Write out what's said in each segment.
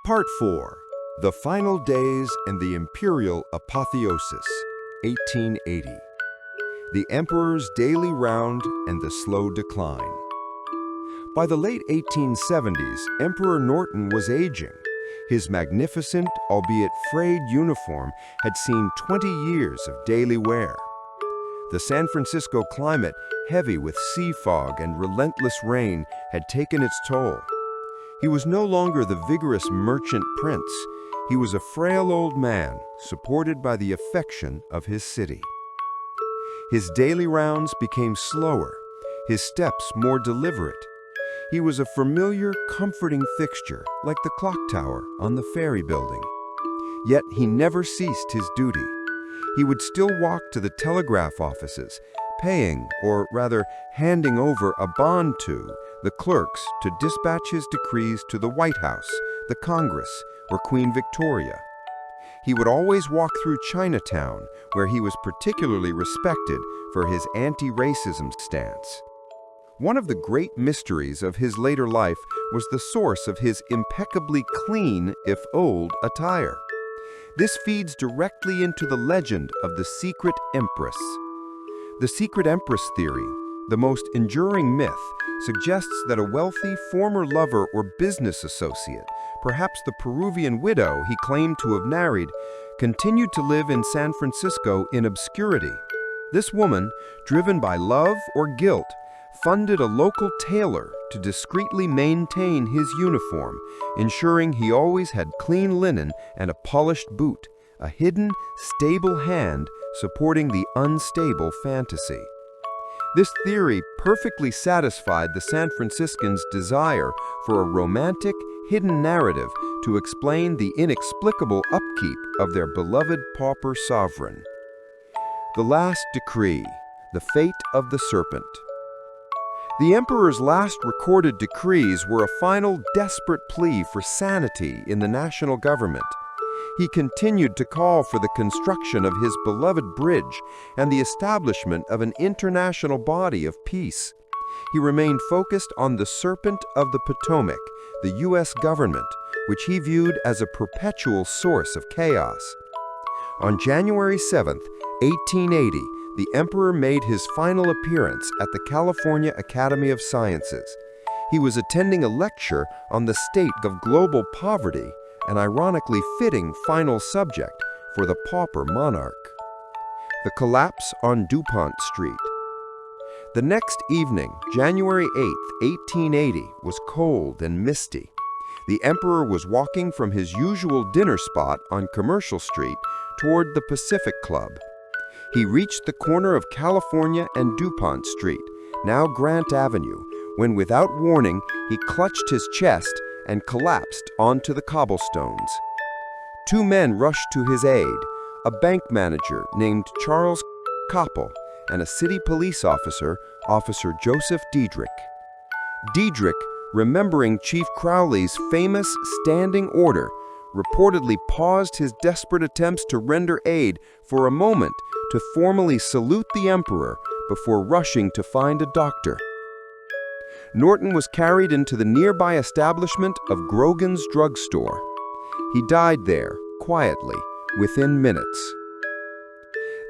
Part 4. The Final Days and the Imperial Apotheosis, 1880. The Emperor's Daily Round and the Slow Decline. By the late 1870s, Emperor Norton was aging. His magnificent, albeit frayed uniform had seen 20 years of daily wear. The San Francisco climate, heavy with sea fog and relentless rain, had taken its toll. He was no longer the vigorous merchant prince. He was a frail old man, supported by the affection of his city. His daily rounds became slower, his steps more deliberate. He was a familiar, comforting fixture, like the clock tower on the ferry building. Yet he never ceased his duty. He would still walk to the telegraph offices, paying, or rather handing over a bond to, the clerks to dispatch his decrees to the White House, the Congress, or Queen Victoria. He would always walk through Chinatown, where he was particularly respected for his anti-racism stance. One of the great mysteries of his later life was the source of his impeccably clean, if old, attire. This feeds directly into the legend of the Secret Empress. The Secret Empress theory, the most enduring myth, suggests that a wealthy former lover or business associate, perhaps the Peruvian widow he claimed to have married, continued to live in San Francisco in obscurity. This woman, driven by love or guilt, funded a local tailor to discreetly maintain his uniform, ensuring he always had clean linen and a polished boot, a hidden, stable hand supporting the unstable fantasy. This theory perfectly satisfied the San Franciscans' desire for a romantic, hidden narrative to explain the inexplicable upkeep of their beloved pauper sovereign. The Last Decree, the Fate of the Serpent. The emperor's last recorded decrees were a final desperate plea for sanity in the national government. He continued to call for the construction of his beloved bridge and the establishment of an international body of peace. He remained focused on the Serpent of the Potomac, the U.S. government, which he viewed as a perpetual source of chaos. On January 7, 1880, the emperor made his final appearance at the California Academy of Sciences. He was attending a lecture on the state of global poverty, an ironically fitting final subject for the pauper monarch. The collapse on DuPont Street. The next evening, January 8, 1880, was cold and misty. The emperor was walking from his usual dinner spot on Commercial Street toward the Pacific Club. He reached the corner of California and DuPont Street, now Grant Avenue, when without warning he clutched his chest and collapsed onto the cobblestones. Two men rushed to his aid, a bank manager named Charles Koppel and a city police officer, Officer Joseph Diedrich. Diedrich, remembering Chief Crowley's famous standing order, reportedly paused his desperate attempts to render aid for a moment to formally salute the emperor before rushing to find a doctor. Norton was carried into the nearby establishment of Grogan's drugstore. He died there, quietly, within minutes.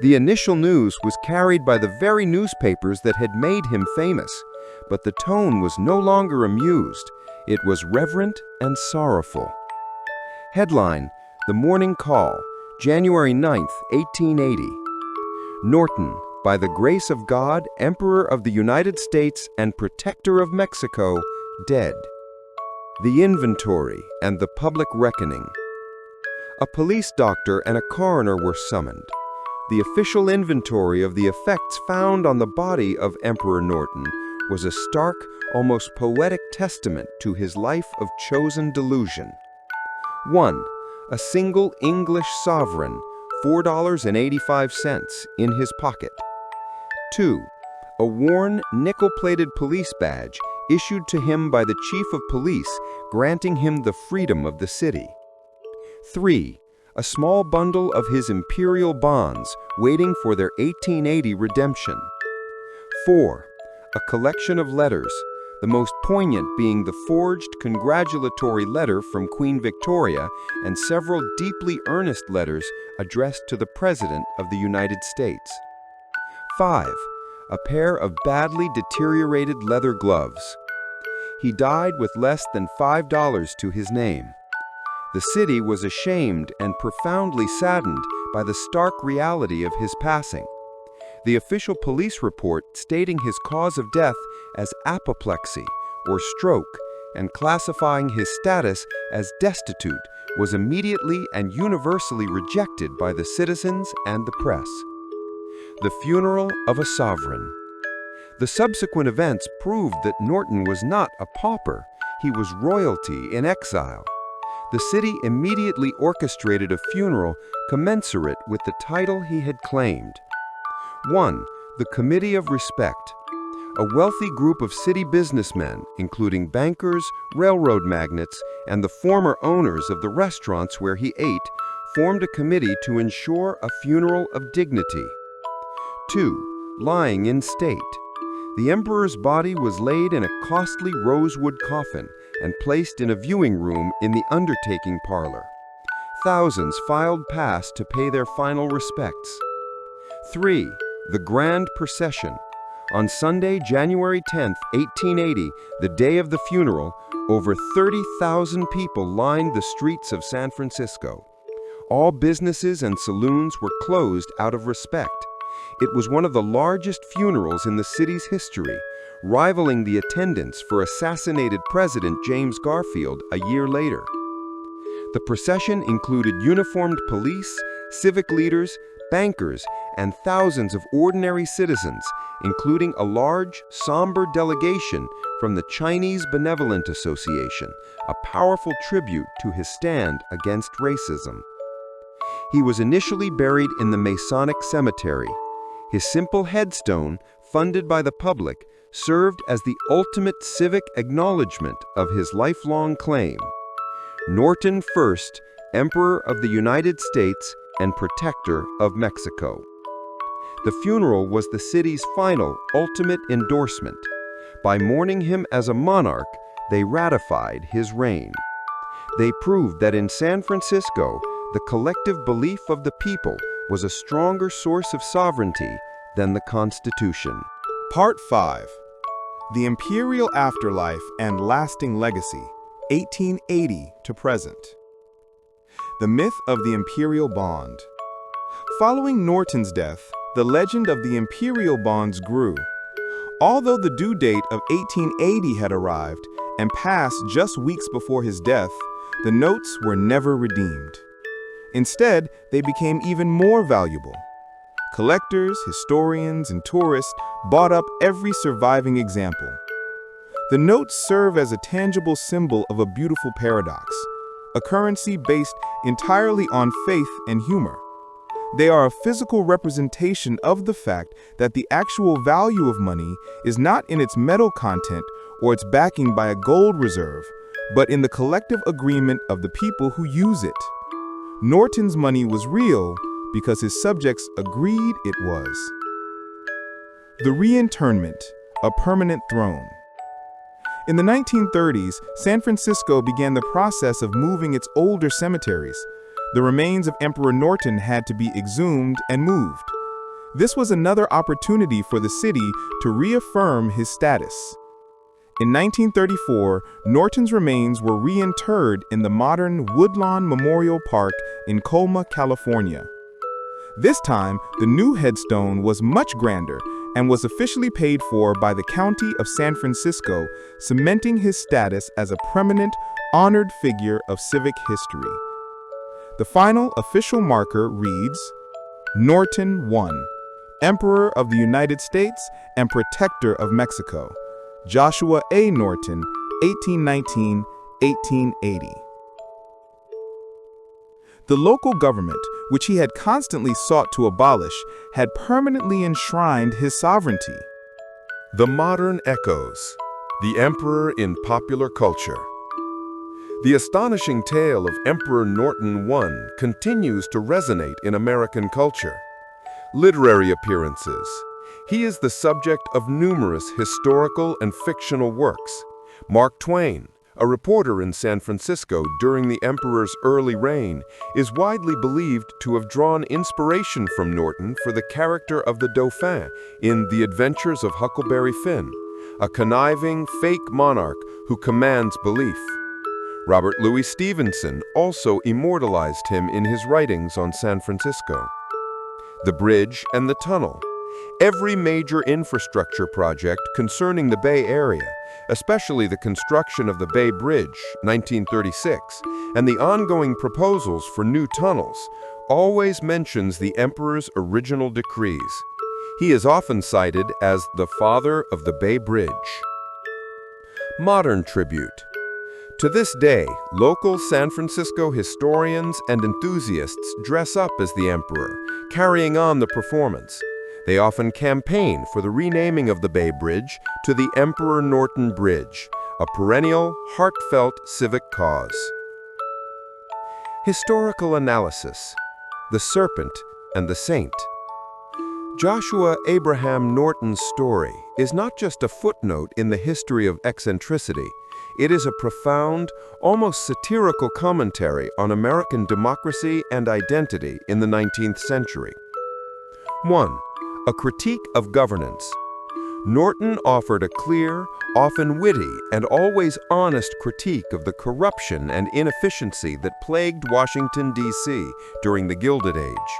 The initial news was carried by the very newspapers that had made him famous, but the tone was no longer amused. It was reverent and sorrowful. Headline: The Morning Call, January 9, 1880. Norton, by the grace of God, Emperor of the United States and Protector of Mexico, dead. The inventory and the public reckoning. A police doctor and a coroner were summoned. The official inventory of the effects found on the body of Emperor Norton was a stark, almost poetic testament to his life of chosen delusion. 1. A single English sovereign, $4.85 in his pocket. 2. A worn, nickel-plated police badge issued to him by the chief of police, granting him the freedom of the city. 3. A small bundle of his imperial bonds waiting for their 1880 redemption. 4. A collection of letters, the most poignant being the forged congratulatory letter from Queen Victoria and several deeply earnest letters addressed to the President of the United States. 5. A pair of badly deteriorated leather gloves. He died with less than $5 to his name. The city was ashamed and profoundly saddened by the stark reality of his passing. The official police report stating his cause of death as apoplexy or stroke and classifying his status as destitute was immediately and universally rejected by the citizens and the press. The funeral of a sovereign. The subsequent events proved that Norton was not a pauper, he was royalty in exile. The city immediately orchestrated a funeral commensurate with the title he had claimed. 1. The Committee of Respect. A wealthy group of city businessmen, including bankers, railroad magnates, and the former owners of the restaurants where he ate, formed a committee to ensure a funeral of dignity. 2. Lying in state. The emperor's body was laid in a costly rosewood coffin and placed in a viewing room in the undertaking parlor. Thousands filed past to pay their final respects. 3. The Grand Procession. On Sunday, January 10, 1880, the day of the funeral, over 30,000 people lined the streets of San Francisco. All businesses and saloons were closed out of respect. It was one of the largest funerals in the city's history, rivaling the attendance for assassinated President James Garfield a year later. The procession included uniformed police, civic leaders, bankers, and thousands of ordinary citizens, including a large, somber delegation from the Chinese Benevolent Association, a powerful tribute to his stand against racism. He was initially buried in the Masonic Cemetery. His simple headstone, funded by the public, served as the ultimate civic acknowledgement of his lifelong claim. Norton I, Emperor of the United States and Protector of Mexico. The funeral was the city's final, ultimate endorsement. By mourning him as a monarch, they ratified his reign. They proved that in San Francisco, the collective belief of the people was a stronger source of sovereignty than the Constitution. Part 5. The Imperial Afterlife and Lasting Legacy, 1880 to present. The myth of the Imperial Bond. Following Norton's death, the legend of the Imperial Bonds grew. Although the due date of 1880 had arrived and passed just weeks before his death, the notes were never redeemed. Instead, they became even more valuable. Collectors, historians, and tourists bought up every surviving example. The notes serve as a tangible symbol of a beautiful paradox, a currency based entirely on faith and humor. They are a physical representation of the fact that the actual value of money is not in its metal content or its backing by a gold reserve, but in the collective agreement of the people who use it. Norton's money was real because his subjects agreed it was. The Reinterment, a permanent throne. In the 1930s, San Francisco began the process of moving its older cemeteries. The remains of Emperor Norton had to be exhumed and moved. This was another opportunity for the city to reaffirm his status. In 1934, Norton's remains were reinterred in the modern Woodlawn Memorial Park in Colma, California. This time, the new headstone was much grander and was officially paid for by the County of San Francisco, cementing his status as a prominent, honored figure of civic history. The final official marker reads, Norton I, Emperor of the United States and Protector of Mexico, Joshua A. Norton, 1819-1880. The local government, which he had constantly sought to abolish, had permanently enshrined his sovereignty. The modern echoes. The Emperor in popular culture. The astonishing tale of Emperor Norton I continues to resonate in American culture. Literary appearances. He is the subject of numerous historical and fictional works. Mark Twain, a reporter in San Francisco during the emperor's early reign, is widely believed to have drawn inspiration from Norton for the character of the Dauphin in The Adventures of Huckleberry Finn, a conniving, fake monarch who commands belief. Robert Louis Stevenson also immortalized him in his writings on San Francisco. The bridge and the tunnel. Every major infrastructure project concerning the Bay Area, especially the construction of the Bay Bridge, 1936, and the ongoing proposals for new tunnels, always mentions the emperor's original decrees. He is often cited as the father of the Bay Bridge. Modern tribute. To this day, local San Francisco historians and enthusiasts dress up as the emperor, carrying on the performance. They often campaign for the renaming of the Bay Bridge to the Emperor Norton Bridge, a perennial, heartfelt civic cause. Historical analysis. The Serpent and the Saint. Joshua Abraham Norton's story is not just a footnote in the history of eccentricity. It is a profound, almost satirical commentary on American democracy and identity in the 19th century. 1. A critique of governance. Norton offered a clear, often witty, and always honest critique of the corruption and inefficiency that plagued Washington, D.C. during the Gilded Age.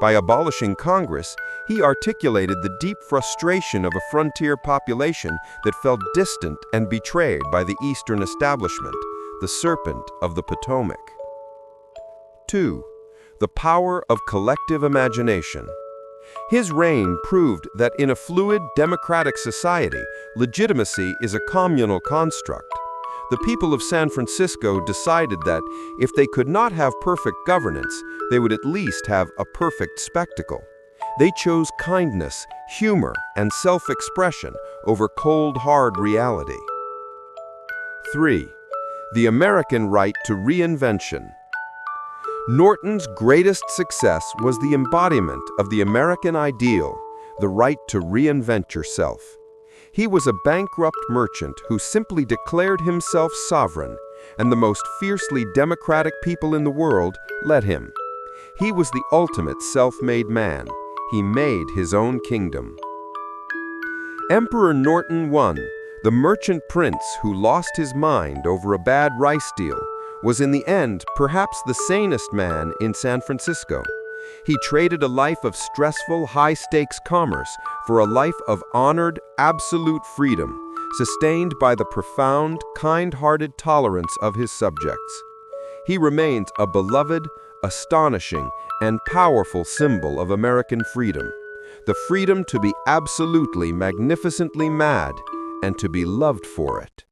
By abolishing Congress, he articulated the deep frustration of a frontier population that felt distant and betrayed by the Eastern establishment, the Serpent of the Potomac. 2. The power of collective imagination. His reign proved that in a fluid, democratic society, legitimacy is a communal construct. The people of San Francisco decided that if they could not have perfect governance, they would at least have a perfect spectacle. They chose kindness, humor, and self-expression over cold, hard reality. 3. The American right to reinvention. Norton's greatest success was the embodiment of the American ideal, the right to reinvent yourself. He was a bankrupt merchant who simply declared himself sovereign, and the most fiercely democratic people in the world let him. He was the ultimate self-made man. He made his own kingdom. Emperor Norton I, the merchant prince who lost his mind over a bad rice deal, was in the end perhaps the sanest man in San Francisco. He traded a life of stressful, high-stakes commerce for a life of honored, absolute freedom, sustained by the profound, kind-hearted tolerance of his subjects. He remains a beloved, astonishing, and powerful symbol of American freedom, the freedom to be absolutely, magnificently mad and to be loved for it.